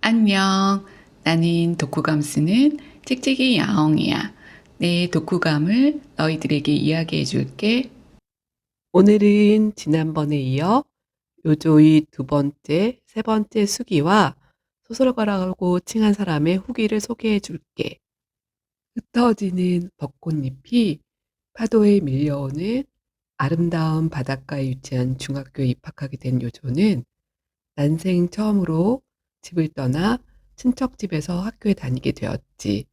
안녕. 나는 독후감 쓰는 찍찍이 야옹이야. 내 독후감을 너희들에게 이야기해 줄게. 오늘은 지난번에 이어 요조의 두 번째, 세 번째 수기와 소설가라고 칭한 사람의 후기를 소개해 줄게. 흩어지는 벚꽃잎이 파도에 밀려오는 아름다운 바닷가에 위치한 중학교에 입학하게 된 요조는 난생 처음으로 집을 떠나 친척 집에서 학교에 다니게 되었지.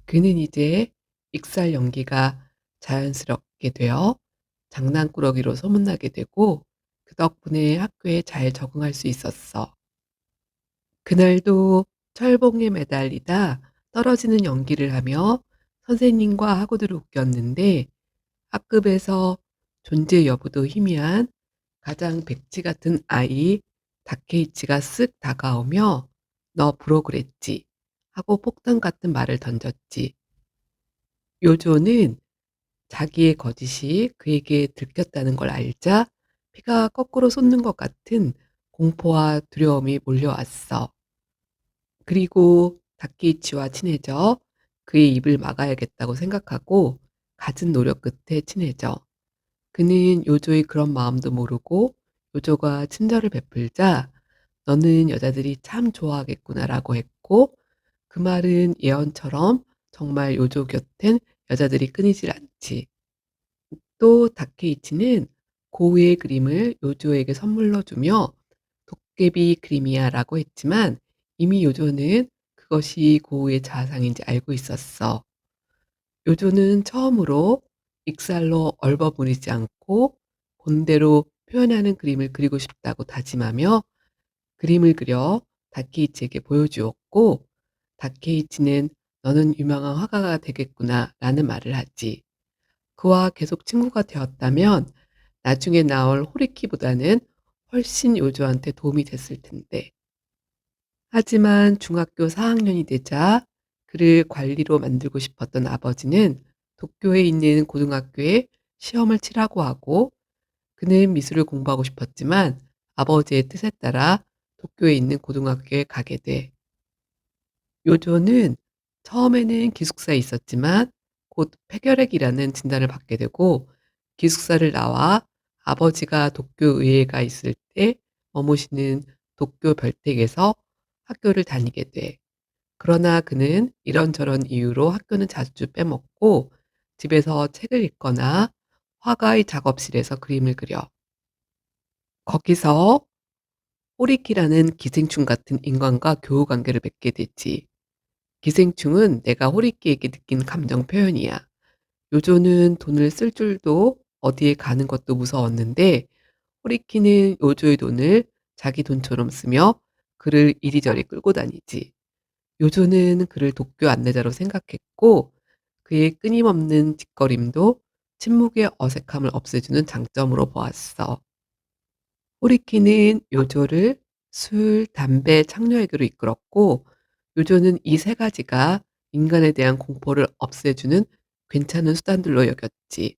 그는 이제 익살 연기가 자연스럽게 되어 장난꾸러기로 소문나게 되고 그 덕분에 학교에 잘 적응할 수 있었어. 그날도 철봉에 매달리다 떨어지는 연기를 하며 선생님과 학우들을 웃겼는데 학급에서 존재 여부도 희미한 가장 백지 같은 아이 다케이치가 쓱 다가오며 "너 브로그랬지?" 하고 폭탄 같은 말을 던졌지. 요조는 자기의 거짓이 그에게 들켰다는 걸 알자 피가 거꾸로 솟는 것 같은 공포와 두려움이 몰려왔어. 그리고 다케이치와 친해져 그의 입을 막아야겠다고 생각하고 갖은 노력 끝에 친해져. 그는 요조의 그런 마음도 모르고 요조가 친절을 베풀자 "너는 여자들이 참 좋아하겠구나"라고 했고 그 말은 예언처럼 정말 요조 곁엔 여자들이 끊이질 않지. 또 다케이치는 고우의 그림을 요조에게 선물로 주며 "도깨비 그림이야"라고 했지만 이미 요조는 그것이 고우의 자상인지 알고 있었어. 요조는 처음으로 익살로 얼버무리지 않고 본대로 표현하는 그림을 그리고 싶다고 다짐하며 그림을 그려 다케이치에게 보여주었고 다케이치는 "너는 유명한 화가가 되겠구나"라는 말을 하지. 그와 계속 친구가 되었다면 나중에 나올 호리키보다는 훨씬 요조한테 도움이 됐을 텐데. 하지만 중학교 4학년이 되자 그를 관리로 만들고 싶었던 아버지는 도쿄에 있는 고등학교에 시험을 치라고 하고 그는 미술을 공부하고 싶었지만 아버지의 뜻에 따라 도쿄에 있는 고등학교에 가게 돼. 요조는 처음에는 기숙사에 있었지만 곧 폐결핵이라는 진단을 받게 되고 기숙사를 나와 아버지가 도쿄 의회에 가 있을 때 머무시는 도쿄 별택에서 학교를 다니게 돼. 그러나 그는 이런저런 이유로 학교는 자주 빼먹고 집에서 책을 읽거나 화가의 작업실에서 그림을 그려. 거기서 호리키라는 기생충 같은 인간과 교우 관계를 맺게 되지. 기생충은 내가 호리키에게 느낀 감정 표현이야. 요조는 돈을 쓸 줄도 어디에 가는 것도 무서웠는데 호리키는 요조의 돈을 자기 돈처럼 쓰며 그를 이리저리 끌고 다니지. 요조는 그를 도쿄 안내자로 생각했고 그의 끊임없는 짓거림도 침묵의 어색함을 없애주는 장점으로 보았어. 호리키는 요조를 술, 담배, 창녀에게로 이끌었고 요조는 이 세 가지가 인간에 대한 공포를 없애주는 괜찮은 수단들로 여겼지.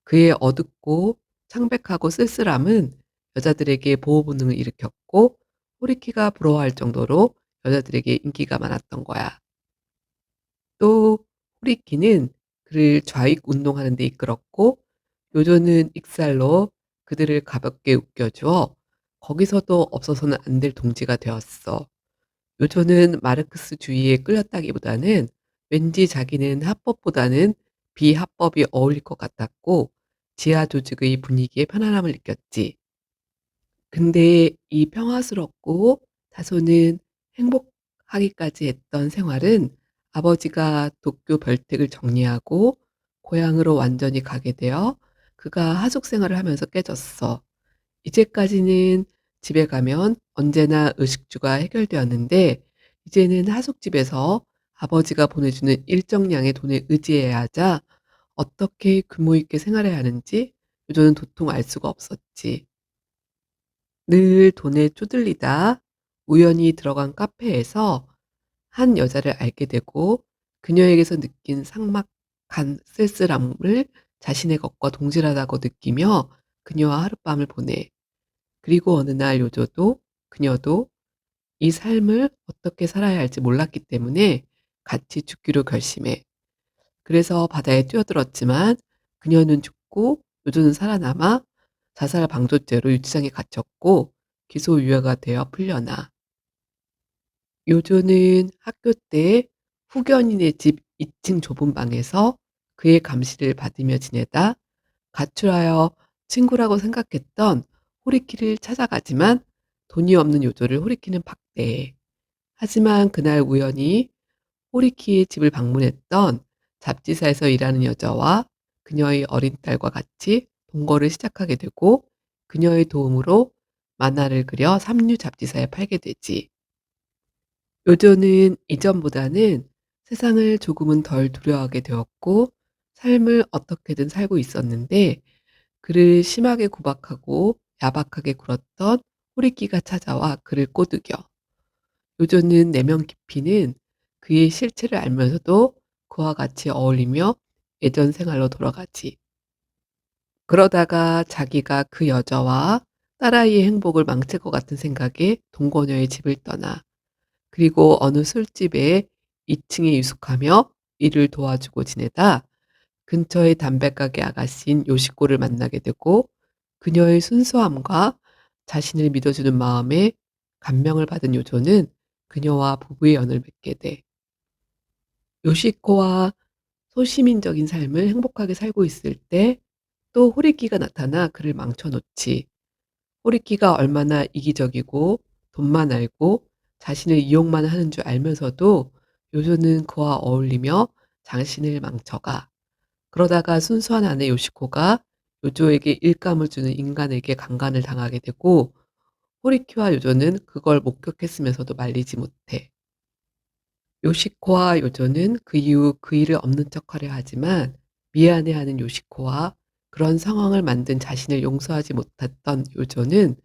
그의 어둡고 창백하고 쓸쓸함은 여자들에게 보호 본능을 일으켰고 호리키가 부러워할 정도로 여자들에게 인기가 많았던 거야. 또 호리키는 그를 좌익 운동하는 데 이끌었고 요조는 익살로 그들을 가볍게 웃겨주어 거기서도 없어서는 안 될 동지가 되었어. 요조는 마르크스주의에 끌렸다기보다는 왠지 자기는 합법보다는 비합법이 어울릴 것 같았고 지하 조직의 분위기에 편안함을 느꼈지. 근데 이 평화스럽고 다소는 행복하기까지 했던 생활은 아버지가 도쿄 별택을 정리하고 고향으로 완전히 가게 되어 그가 하숙 생활을 하면서 깨졌어. 이제까지는 집에 가면 언제나 의식주가 해결되었는데 이제는 하숙집에서 아버지가 보내주는 일정량의 돈에 의지해야 하자 어떻게 규모 있게 생활해야 하는지 요조는 도통 알 수가 없었지. 늘 돈에 쪼들리다 우연히 들어간 카페에서 한 여자를 알게 되고 그녀에게서 느낀 삭막한 쓸쓸함을 자신의 것과 동질하다고 느끼며 그녀와 하룻밤을 보내. 그리고 어느 날 요조도 그녀도 이 삶을 어떻게 살아야 할지 몰랐기 때문에 같이 죽기로 결심해. 그래서 바다에 뛰어들었지만 그녀는 죽고 요조는 살아남아 자살 방조죄로 유치장에 갇혔고 기소유예가 되어 풀려나. 요조는 학교 때 후견인의 집 2층 좁은 방에서 그의 감시를 받으며 지내다 가출하여 친구라고 생각했던 호리키를 찾아가지만 돈이 없는 요조를 호리키는 박대해. 하지만 그날 우연히 호리키의 집을 방문했던 잡지사에서 일하는 여자와 그녀의 어린 딸과 같이 동거를 시작하게 되고 그녀의 도움으로 만화를 그려 삼류 잡지사에 팔게 되지. 요조는 이전보다는 세상을 조금은 덜 두려워하게 되었고 삶을 어떻게든 살고 있었는데 그를 심하게 구박하고 야박하게 굴었던 호리끼가 찾아와 그를 꼬드겨. 요조는 내면 깊이는 그의 실체를 알면서도 그와 같이 어울리며 예전 생활로 돌아가지. 그러다가 자기가 그 여자와 딸아이의 행복을 망칠 것 같은 생각에 동거녀의 집을 떠나 그리고 어느 술집에 2층에 유숙하며 일을 도와주고 지내다 근처의 담배가게 아가씨인 요시코를 만나게 되고 그녀의 순수함과 자신을 믿어주는 마음에 감명을 받은 요조는 그녀와 부부의 연을 맺게 돼. 요시코와 소시민적인 삶을 행복하게 살고 있을 때 또 호리끼가 나타나 그를 망쳐놓지. 호리끼가 얼마나 이기적이고 돈만 알고 자신을 이용만 하는 줄 알면서도 요조는 그와 어울리며 자신을 망쳐가. 그러다가 순수한 아내 요시코가 요조에게 일감을 주는 인간에게 강간을 당하게 되고 호리키와 요조는 그걸 목격했으면서도 말리지 못해. 요시코와 요조는 그 이후 그 일을 없는 척하려 하지만 미안해하는 요시코와 그런 상황을 만든 자신을 용서하지 못했던 요조는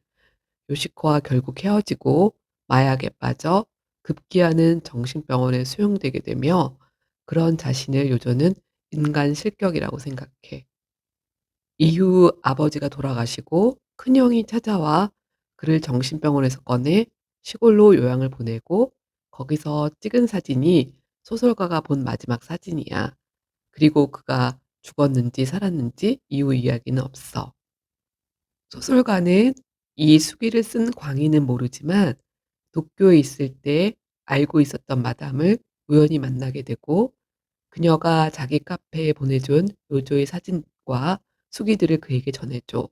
요시코와 결국 헤어지고 마약에 빠져 급기야는 정신병원에 수용되게 되며 그런 자신을 요조는 인간 실격이라고 생각해. 이후 아버지가 돌아가시고 큰형이 찾아와 그를 정신병원에서 꺼내 시골로 요양을 보내고 거기서 찍은 사진이 소설가가 본 마지막 사진이야. 그리고 그가 죽었는지 살았는지 이후 이야기는 없어. 소설가는 이 수기를 쓴 광희는 모르지만 도쿄에 있을 때 알고 있었던 마담을 우연히 만나게 되고 그녀가 자기 카페에 보내준 요조의 사진과 수기들을 그에게 전해줘.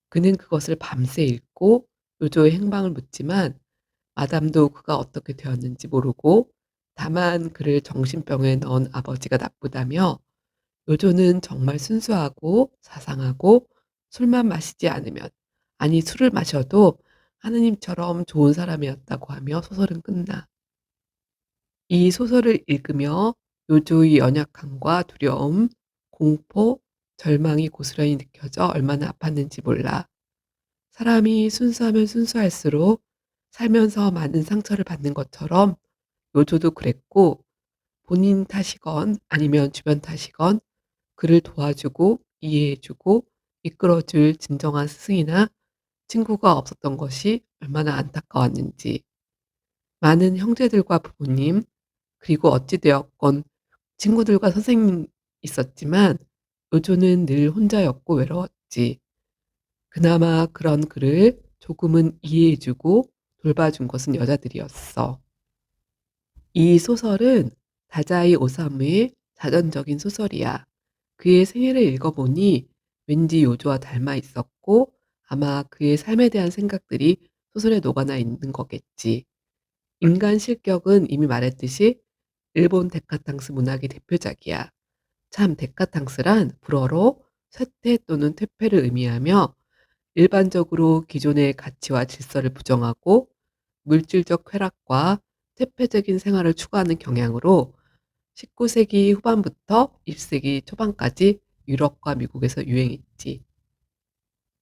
그는 그것을 밤새 읽고 요조의 행방을 묻지만 마담도 그가 어떻게 되었는지 모르고 다만 그를 정신병에 넣은 아버지가 나쁘다며 요조는 정말 순수하고 사상하고 술만 마시지 않으면 아니 술을 마셔도 하느님처럼 좋은 사람이었다고 하며 소설은 끝나. 이 소설을 읽으며 요조의 연약함과 두려움, 공포, 절망이 고스란히 느껴져 얼마나 아팠는지 몰라. 사람이 순수하면 순수할수록 살면서 많은 상처를 받는 것처럼 요조도 그랬고 본인 탓이건 아니면 주변 탓이건 그를 도와주고 이해해주고 이끌어줄 진정한 스승이나 친구가 없었던 것이 얼마나 안타까웠는지. 많은 형제들과 부모님, 그리고 어찌 되었건 친구들과 선생님 있었지만 요조는 늘 혼자였고 외로웠지. 그나마 그런 그를 조금은 이해해주고 돌봐준 것은 여자들이었어. 이 소설은 다자이 오사무의 자전적인 소설이야. 그의 생애를 읽어보니 왠지 요조와 닮아 있었고 아마 그의 삶에 대한 생각들이 소설에 녹아나 있는 거겠지. 인간 실격은 이미 말했듯이 일본 데카탕스 문학의 대표작이야. 참 데카탕스란 불어로 쇠퇴 또는 퇴폐를 의미하며 일반적으로 기존의 가치와 질서를 부정하고 물질적 쾌락과 퇴폐적인 생활을 추구하는 경향으로 19세기 후반부터 20세기 초반까지 유럽과 미국에서 유행했지.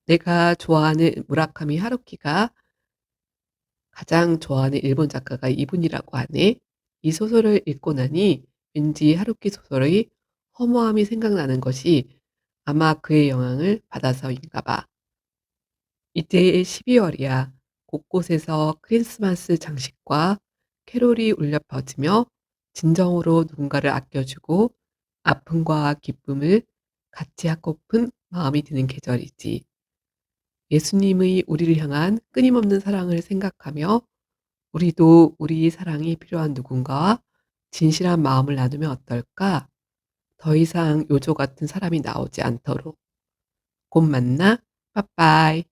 내가 좋아하는 무라카미 하루키가 가장 좋아하는 일본 작가가 이분이라고 하네. 이 소설을 읽고 나니 왠지 하루키 소설의 허무함이 생각나는 것이 아마 그의 영향을 받아서인가 봐. 이제 12월이야. 곳곳에서 크리스마스 장식과 캐롤이 울려 퍼지며 진정으로 누군가를 아껴주고 아픔과 기쁨을 같이 하고픈 마음이 드는 계절이지. 예수님의 우리를 향한 끊임없는 사랑을 생각하며 우리도 우리 사랑이 필요한 누군가와 진실한 마음을 나누면 어떨까? 더 이상 요조 같은 사람이 나오지 않도록. 곧 만나. 빠빠이.